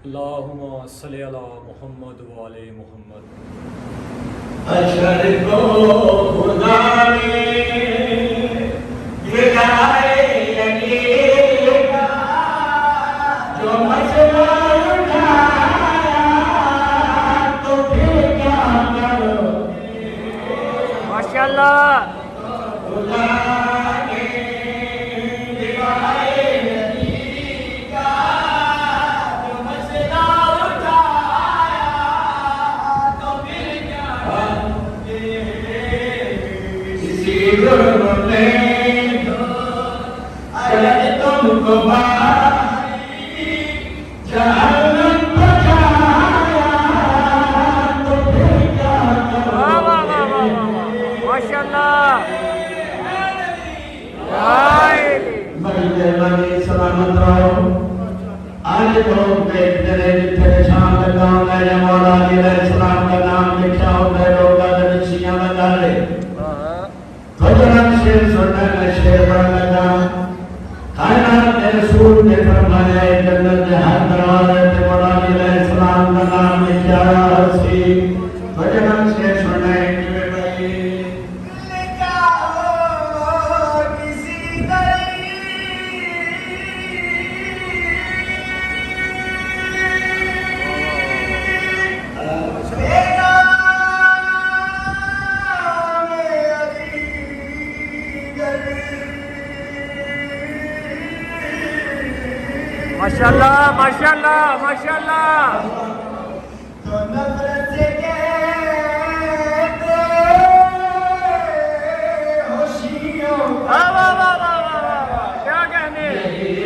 اللہم صلی علی محمد و علی محمد۔ اشہر کو خدا نے گرائے لگے گا جو مسئلہ اٹھایا تو پھر کیا کرو گے؟ ماشاءاللہ خدا نے گرائے لگے گا جو مسئلہ اٹھایا تو پھر کیا کرو گے؟ اسی ظلم میں اگر تم کو بھائی جہنم پہنچایا تو پھر کیا کرو واہ واہ واہ واہ واہ ماشاءاللہ بڑے بڑے سلامت رہو۔ آج لوگ دیکھتے رہے جتنے شام کا کام ہے مولا علیہ السلام کا نام لکھا ہوتا ہے لوگ نشیاں لگا لے تو جناب شیر سننا میں شیر پڑھ لگا کائنات کے رسول نے فرمایا جنت کے ہر دروازے پہ مولا علیہ السلام کا نام لکھا سی تو جناب شیر سننا ہے کہ بھائی ماشاءاللہ ماشاءاللہ ماشاءاللہ تو نفرت سے کہتے ہوشیوں واہ واہ واہ واہ واہ واہ کیا کہنے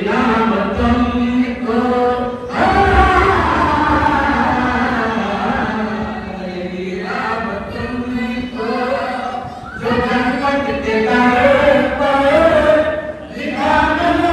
نام تم کو نام تم کو جو جنت کے در پر لکھا نہیں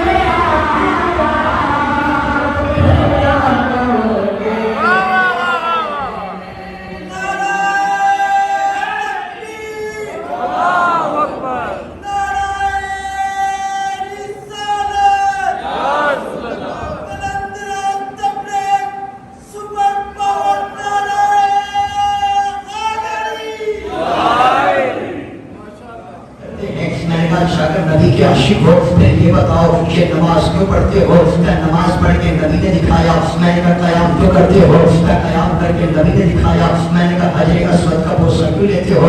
نبی کے عاشق ہو پھر یہ بتاؤ کہ نماز کیوں پڑھتے ہو؟ نماز پڑھ کے نبی نے دکھایا میں نے کہا قیام کیوں کرتے ہو؟ قیام کر کے نبی نے دکھایا میں نے کہا حجر اسود کا بوسہ کیوں لیتے ہو؟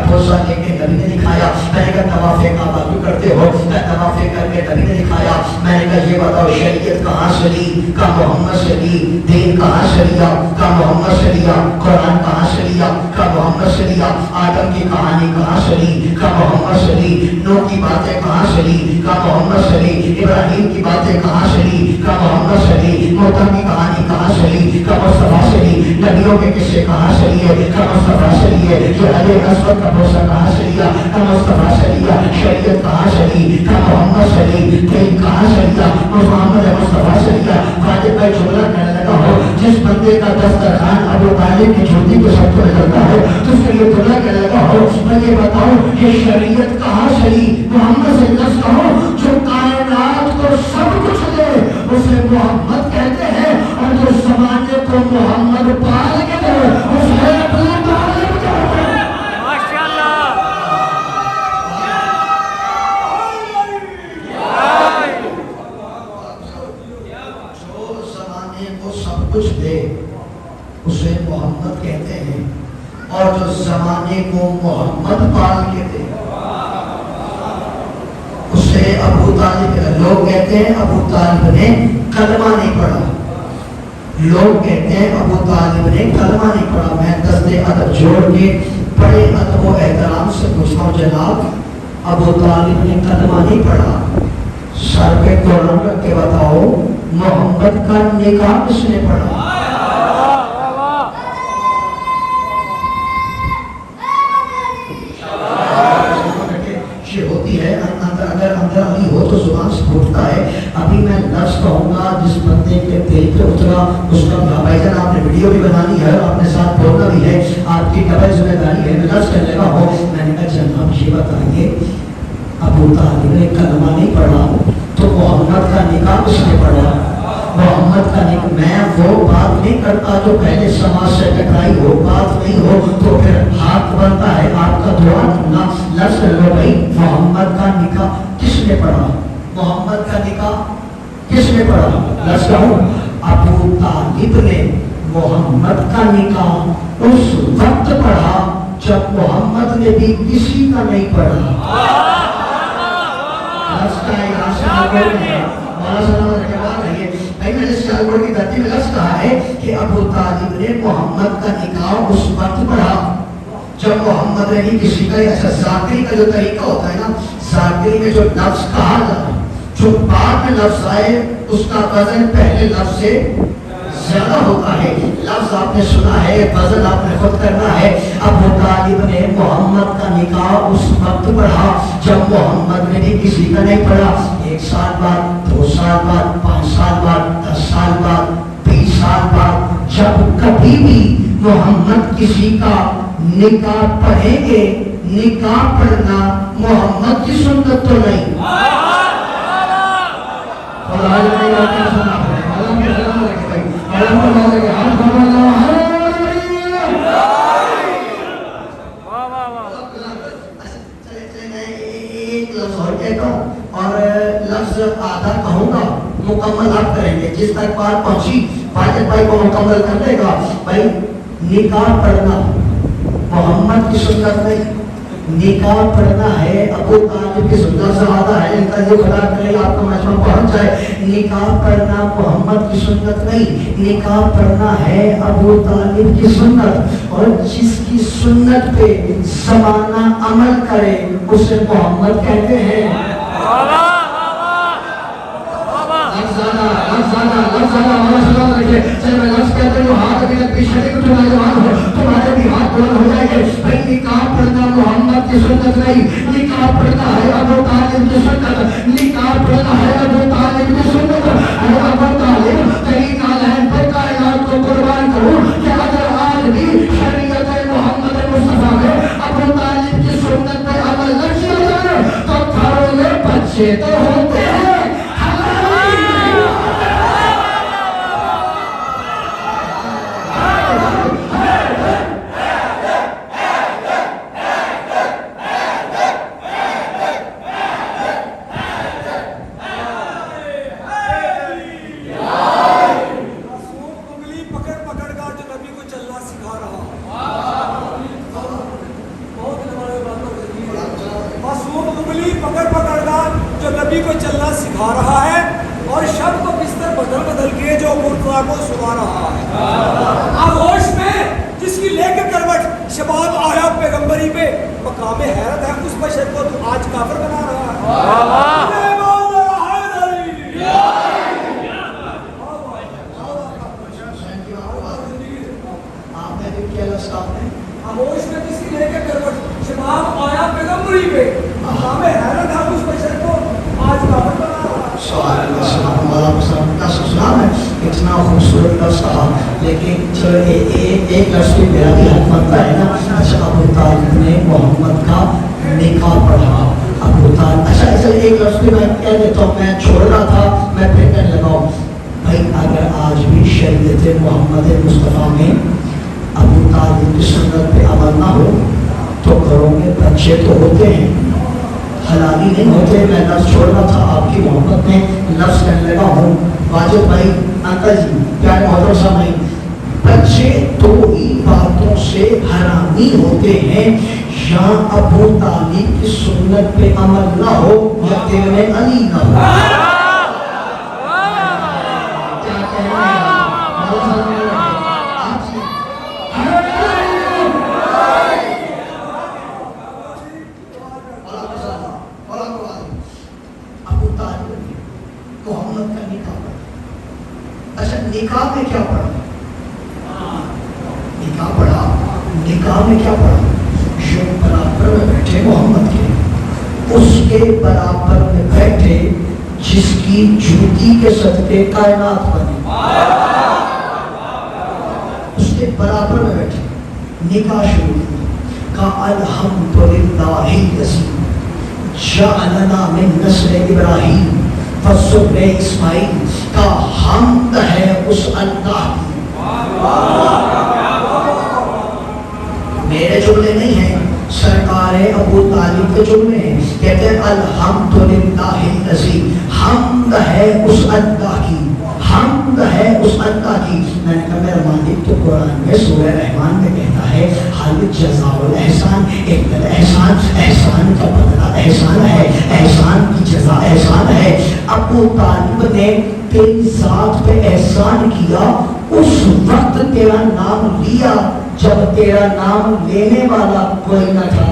بوسہ لے کے نبی نے دکھایا میں نے کہا طواف کعبہ کیوں کرتے ہو؟ طواف کر کے نبی نے دکھایا میں نے کہا یہ بتاؤ شریعت کہاں سے لی؟ کا محمد سے لی، دین کہاں سے لیا؟ کا محمد سے لیا، قرآن کہاں سے لیا؟ کا محمد سے لیا، آدم کی کہانی کہاں سے لی؟ کا محمد سے لی، نوح کی باتیں کہاں سے لی؟ کا محمد سے لی، ابراہیم کی باتیں کہاں سے لی؟ کا محمد سے لی، موتیٰ کی کہانی کہاں سے لی؟ کا مصطفیٰ سے لی، نبیوں کے قصے کہاں سے لیے؟ کا مصطفیٰ سے لیے، جو حجر اسود کا بوسہ کہاں سے لیا؟ کا مصطفیٰ سے لیا، شریعت کہاں سے لی؟ کا محمد سے لی، دین کہاں سے لیا؟ محمد مصطفیٰ سے لیا۔ واجب کا جملہ کہنے لگا ہو جس بندے کا دسترخوان ابو طالب کی جوتی کو سب کو نکلتا ہے تو اس کے لیے جملہ کہنے لگا ہو میں یہ بتاؤ کہ شریعت کہاں سے لی؟ محمد سے لفظ کہو جو کائنات کو سب کچھ دے اسے محمد کہتے ہیں اور جو زمانے کو محمد پال کے دے اسے اپنے طالب کہتے ہیں۔ ماشاءاللہ جو زمانے کو سب کچھ دے اسے محمد کہتے ہیں اور جو زمانے کو محمد پال کے دے اسے ابو طالب۔ لوگ کہتے ہیں ابو طالب نے کلمہ نہیں پڑھا، لوگ کہتے ہیں ابو طالب نے کلمہ نہیں پڑھا۔ میں دست ادب جوڑ کے بڑے ادب و احترام سے پوچھتا ہوں جناب ابو طالب نے کلمہ نہیں پڑھا، سر پہ قرآن رکھ کے بتاؤ محمد کا نکاح کس نے پڑھا؟ یہ ہوتی ہے اگر اندر علی ہو تو زبان سے پھوٹتا ہے۔ ابھی میں لفظ کہوں گا جس بندے کے دل پہ اترا اس کا بھائی جان آپ نے ویڈیو بھی بنانی ہے اور اپنے ساتھ بولنا بھی ہے، آپ کی ڈبل ذمہ داری ہے۔ میں لفظ کرنے کا ہو میں نے کہا جناب یہ بتائیے ابو طالب نے کلمہ نہیں پڑھا تو محمد کا نکاح اس نے پڑھا؟ محمد کا نکاح میں وہ بات نہیں کرتا جو پہلے سماج سے ٹکرائی ہو، بات نہیں ہو تو پھر ہاتھ بنتا ہے آپ کا دعا کرنا. لفظ لو بھائی محمد کا نکاح کس نے پڑھا؟ محمد کا نکاح کس نے پڑھا؟ لفظ کہوں ابو طالب نے محمد کا نکاح اس وقت پڑھا جب محمد نے بھی کسی کا نہیں پڑھا. لفظ کا کی دھرتی میں لفظ کہا ہے کہ ابو طالب نے محمد کا نکاح اس وقت پڑھا جب محمد نے بھی کسی کا. ایسا ذاکری کا جو طریقہ ہوتا ہے نا، ذاکری میں جو لفظ کہا جائے جو بعد میں لفظ آئے اس کا وزن پہلے لفظ سے زیادہ ہوتا ہے. لفظ آپ نے سنا ہے، وزن آپ نے خود کرنا ہے. ابو طالب نے محمد کا نکاح اس وقت پڑھا جب محمد نے بھی کسی کا نہیں پڑھا. 1 سال بعد، 2 سال بعد، 5 سال بعد، 10 سال بعد، 20 سال بعد جب کبھی بھی محمد کسی کا نکاح پڑھیں گے، نکاح پڑھنا محمد کی سنت تو نہیں. اور لفظ آدھا کہوں گا، مکمل آپ کریں گے. جس تک بات پہنچی واجد بھائی کو مکمل کر دے گا. بھائی نکاح پڑھنا محمد کی سنت نہیں، نکاح پڑھنا ہے ابو طالب کی سنت. زیادہ ہے ان کا جو خدا کرے آپ کا مجمع پہنچ جائے. نکاح پڑھنا محمد کی سنت نہیں، نکاح پڑھنا ہے ابو طالب کی سنت. اور جس کی سنت پہ زمانہ عمل کرے اسے محمد کہتے ہیں. تمہارے بھی ہاتھ بلند ہو جائے گے. نکاح پڑھنا محمد کی سنت نہیں، نکاح پڑھنا ہے ابو طالب کی سنت. نکاح پڑھنا ہے ابو طالب کی سنت. ابو طالب تیری نالہن پر کائنات کو قربان کروں کہ اگر آج بھی شریعت محمد مصطفیٰ میں ابو طالب کی سنت پہ عمل نہ کیا جائے تو گھروں میں بچے تو ہوتے ہیں. اتنا خوبصورت لفظ کہا، لیکن ایک لفظ پہ میرا بھی حق بنتا ہے نا. اچھا ابو طالب نے محمد کا نکاح پڑھا. ابو طالب اچھا ایسا ایک لفظ پہ میں کہہ دیتا ہوں، میں چھوڑ رہا تھا میں پھر کہنے لگا ہوں. بھائی اگر آج بھی شریعت محمد مصطفیٰ میں ابو طالب کی سنت پہ عمل نہ ہو تو گھروں میں بچے تو ہوتے ہیں، حلالی نہیں ہوتے. میں لفظ چھوڑ رہا تھا، آپ کی محبت میں لفظ کہنے لگا ہوں. واجد بھائی، انکل جی، پیارے محترم سامعین، بچے دو ہی باتوں سے حرامی ہوتے ہیں، یا ابو طالب کی سنت پہ عمل نہ ہو یا دل میں علی نہ ہو. نکاح میں کیا پڑھا؟ نکاح پڑھا. نکاح میں کیا پڑھا؟ جو برابر میں بیٹھے محمد کے، اس کے برابر میں بیٹھے جس کی جوتی کے صدقے کائنات بنی، اس کے برابر میں بیٹھے. نکاح شروع کا الحمدللہ الذی جعلنا من نسل ابراہیم فصبر اسماعیل کا حمد ہے اس اللہ کی کے جملے ہیں. کہتے ہیں الحمدللہ الذی، حمد ہے اس اللہ کی، حمد ہے اس اللہ کی. میں نے کہا میرا مالک تو قرآن میں سورہ رحمان میں کہتا ہے حل جزاء الاحسان، ایک طرح احسان، احسان کا بدلہ احسان ہے، احسان کی جزا احسان ہے. ابو طالب نے تیری ذات پہ احسان کیا، اس وقت تیرا نام لیا جب تیرا نام لینے والا کوئی نہ تھا.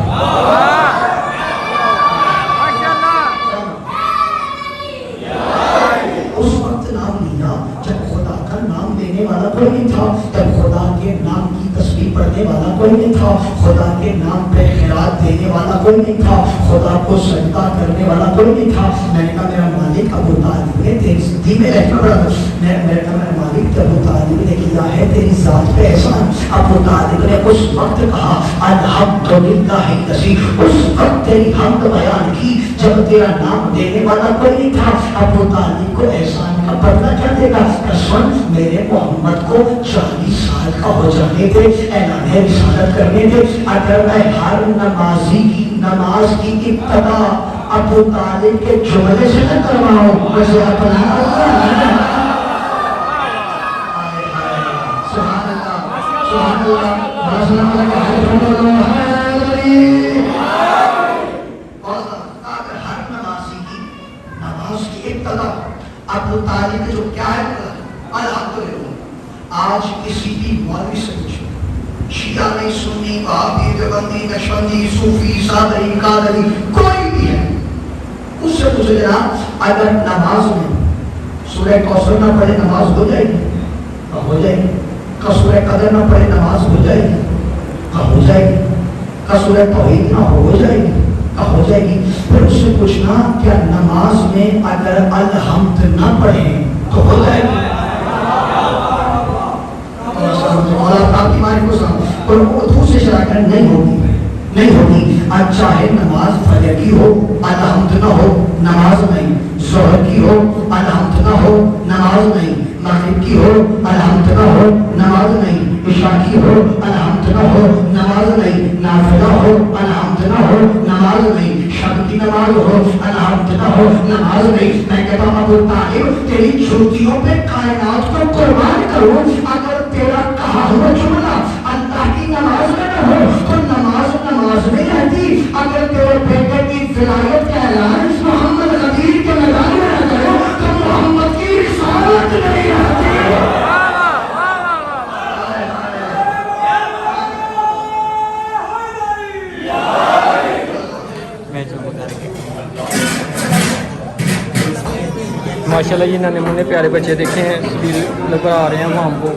اس وقت نام لیا جب خدا کا نام لینے والا کوئی نہیں تھا، جب خدا کے نام کی تسبیح پڑھنے والا کوئی نہیں تھا، خدا کے نام پہ خیرات دینے والا کوئی نہیں تھا، خدا کو سجدہ کرنے والا کوئی نہیں تھا. میں نے کہا میرا مالک ابو طالب نے تیری زندگی میں رہنا پڑا. میں نے کہا میرا مالک ابو طالب نے کیا ہے تیری ذات پہ احسان. ابو طالب نے اس وقت کہا الحمدللہ الذی، اس وقت تیری حمد بیان کی جب تیرا نام دینے والا کوئی نہیں تھا. ابو طالب کو احسان کا بدلہ کیا دے گا؟ سن، میرے محمد کو 40 سال کا ہو جانے دے، اعلان رسالت کرنے دے. اگر میں ہر نمازی کی نماز کی ابتدا ابو طالب کے جملے سے نہ کرواؤں، ویسے اپنا سبحان اللہ سبحان اللہ. اگر ہر نمازی کی نماز کی ابتدا ابو طالب جو کیا ہے الحمدللہ. آج کسی بھی مولوی سے پوچھو، شیعہ نہیں، سنی، وہابی، دیوبندی، نقشبندی، صوفی، صادری، قادری، کوئی بھی ہے، اس سے پوچھو جناب اگر نماز میں سورہ کوثر نہ پڑھے نماز ہو جائے گی؟ ہو جائے گی. کا سورہ قدر نہ پڑھے نماز ہو جائے گی؟ ہو جائے گی. کا سورہ توحید نہ ہو جائے گی؟ ہو جائے گی. پھر اس سے پوچھنا کیا نماز میں اگر الحمد نہ پڑھیں تو ہو جائے گی؟ دوسرے شرح کر نہیں ہوگی، نہیں ہوگی. آج چاہے نماز فجر کی ہو الحمد نہ ہو نماز نہیں، ظہر کی ہو الحمد نہ ہو نماز نہیں، مغرب کی ہو الحمد نہ ہو نماز نہیں، عشاء کی ہو الحمد نہ ہو نماز نہیں، نافلہ ہو الحمد نہ ہو نماز نہیں، شب کی نماز ہو الحمد نہ ہو نماز نہیں. میں کہتا ہوں ابو طالب تیری جوتیوں پہ کائنات کو قربان کروں، اگر تیرا کہا ہوا جملہ اللہ کی نماز میں نہ ہو تو نماز نماز میں رہتی. اگر تیرے بیٹے کی ولایت کا اعلان محمد غدیر کے میدان میں نہ کرو تو محمد کی رسالت نہیں رہتی. ماشاءاللہ جی، انہوں نے منہ پیارے بچے دیکھے ہیں، سبیل لگا رہے ہیں وہاں کو.